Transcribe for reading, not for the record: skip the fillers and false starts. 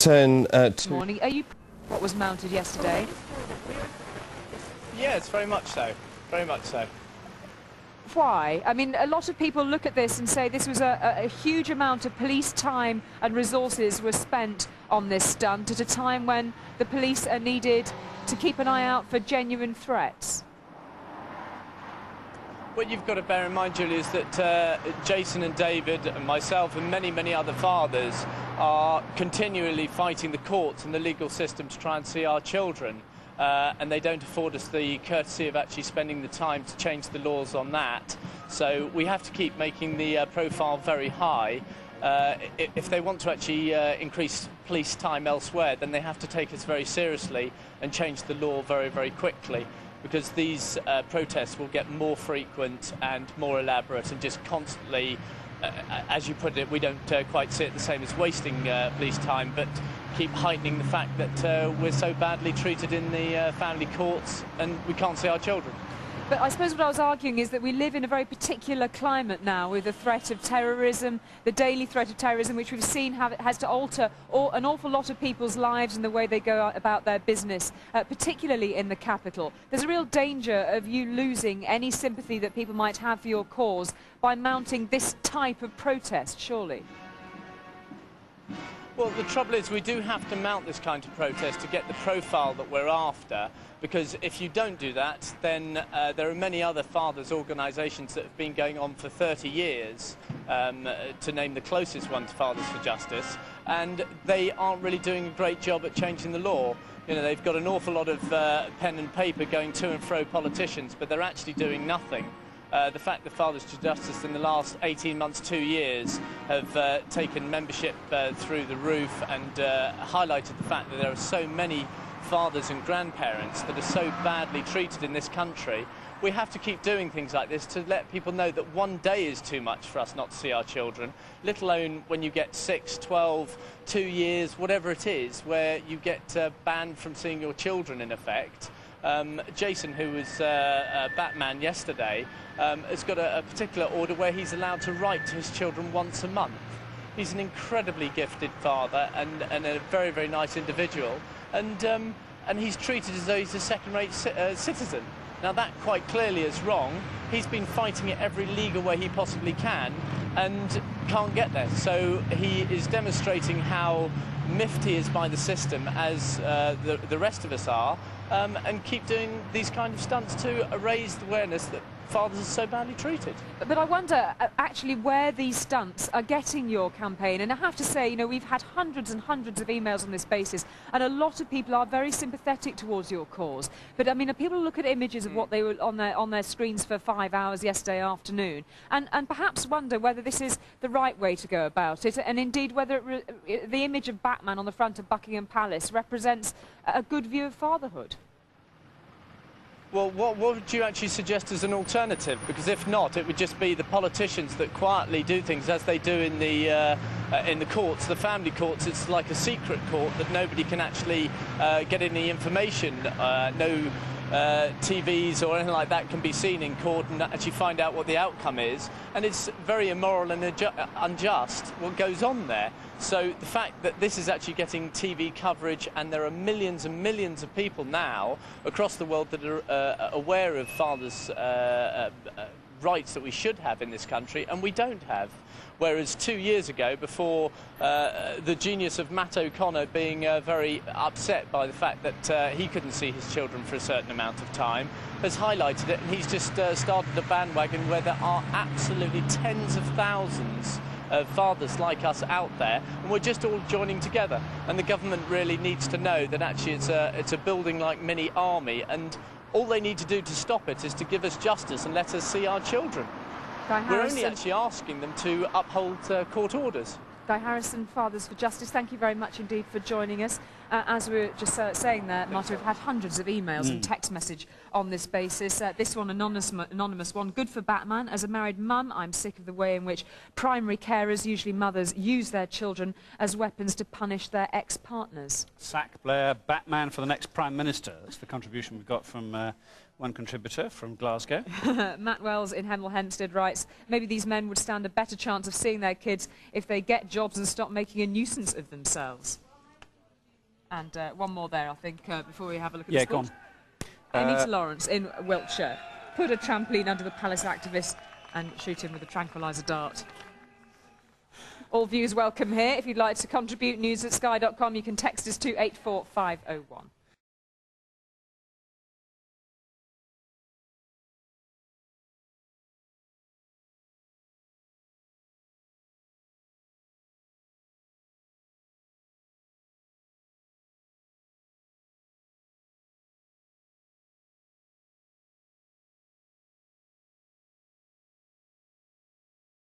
turn to... Morning. Are you what was mounted yesterday? Yes, very much so. Very much so. Why? I mean, a lot of people look at this and say this was a huge amount of police time and resources were spent on this stunt at a time when the police are needed to keep an eye out for genuine threats. What you've got to bear in mind, Julie, is that Jason and David and myself and many, many other fathers are continually fighting the courts and the legal system to try and see our children. And they don't afford us the courtesy of actually spending the time to change the laws on that. So we have to keep making the profile very high. If they want to actually increase police time elsewhere, then they have to take us very seriously and change the law very, very quickly, because these protests will get more frequent and more elaborate and just constantly, as you put it, we don't quite see it the same as wasting police time, but keep heightening the fact that we're so badly treated in the family courts and we can't see our children. But I suppose what I was arguing is that we live in a very particular climate now with the threat of terrorism, the daily threat of terrorism, which we've seen has to alter an awful lot of people's lives and the way they go about their business, particularly in the capital. There's a real danger of you losing any sympathy that people might have for your cause by mounting this type of protest, surely. Well, the trouble is we do have to mount this kind of protest to get the profile that we're after, because if you don't do that, then there are many other fathers' organisations that have been going on for 30 years, to name the closest one to Fathers for Justice, and they aren't really doing a great job at changing the law. You know, they've got an awful lot of pen and paper going to and fro politicians, but they're actually doing nothing. The fact that Fathers for Justice in the last 18 months, 2 years, have taken membership through the roof and highlighted the fact that there are so many fathers and grandparents that are so badly treated in this country. We have to keep doing things like this to let people know that one day is too much for us not to see our children, let alone when you get 6, 12, 2 years, whatever it is, where you get banned from seeing your children in effect. Jason, who was Batman yesterday, has got a particular order where he's allowed to write to his children once a month. He's an incredibly gifted father and a very, very nice individual, and he's treated as though he's a second-rate citizen. Now that quite clearly is wrong. He's been fighting it every legal way he possibly can and can't get there. So he is demonstrating how miffed he is by the system, as the rest of us are, and keep doing these kind of stunts to raise the awareness that fathers are so badly treated. But I wonder actually where these stunts are getting your campaign. And I have to say, you know, we've had hundreds and hundreds of emails on this basis, and a lot of people are very sympathetic towards your cause. But I mean, people look at images of what they were on their screens for 5 hours yesterday afternoon, and perhaps wonder whether this is the right way to go about it, and indeed whether the image of Batman on the front of Buckingham Palace represents a good view of fatherhood. Well, what would you actually suggest as an alternative? Because if not, it would just be the politicians that quietly do things as they do in the courts, the family courts. It's like a secret court that nobody can actually get any information. No TVs or anything like that can be seen in court and actually find out what the outcome is. And it's very immoral and unjust what goes on there. So the fact that this is actually getting TV coverage, and there are millions and millions of people now across the world that are aware of fathers' rights that we should have in this country, and we don't have. Whereas 2 years ago, before the genius of Matt O'Connor being very upset by the fact that he couldn't see his children for a certain amount of time, has highlighted it, and he's just started a bandwagon where there are absolutely tens of thousands of fathers like us out there, and we're just all joining together. And the government really needs to know that actually it's a building like mini army, and all they need to do to stop it is to give us justice and let us see our children. We're only actually asking them to uphold court orders. Guy Harrison, Fathers for Justice, thank you very much indeed for joining us. As we were just saying there, Marta, we've had hundreds of emails and text message on this basis. This one, anonymous one. Good for Batman. As a married mum, I'm sick of the way in which primary carers, usually mothers, use their children as weapons to punish their ex-partners. Sack Blair, Batman for the next Prime Minister. That's the contribution we've got from one contributor from Glasgow. Matt Wells in Hemel Hempstead writes, maybe these men would stand a better chance of seeing their kids if they get jobs and stop making a nuisance of themselves. And one more there, I think, before we have a look at Yeah, the sport. go on. Anita Lawrence in Wiltshire. Put a trampoline under the palace activist and shoot him with a tranquiliser dart. All views welcome here. If you'd like to contribute, news@sky.com. You can text us to 84501.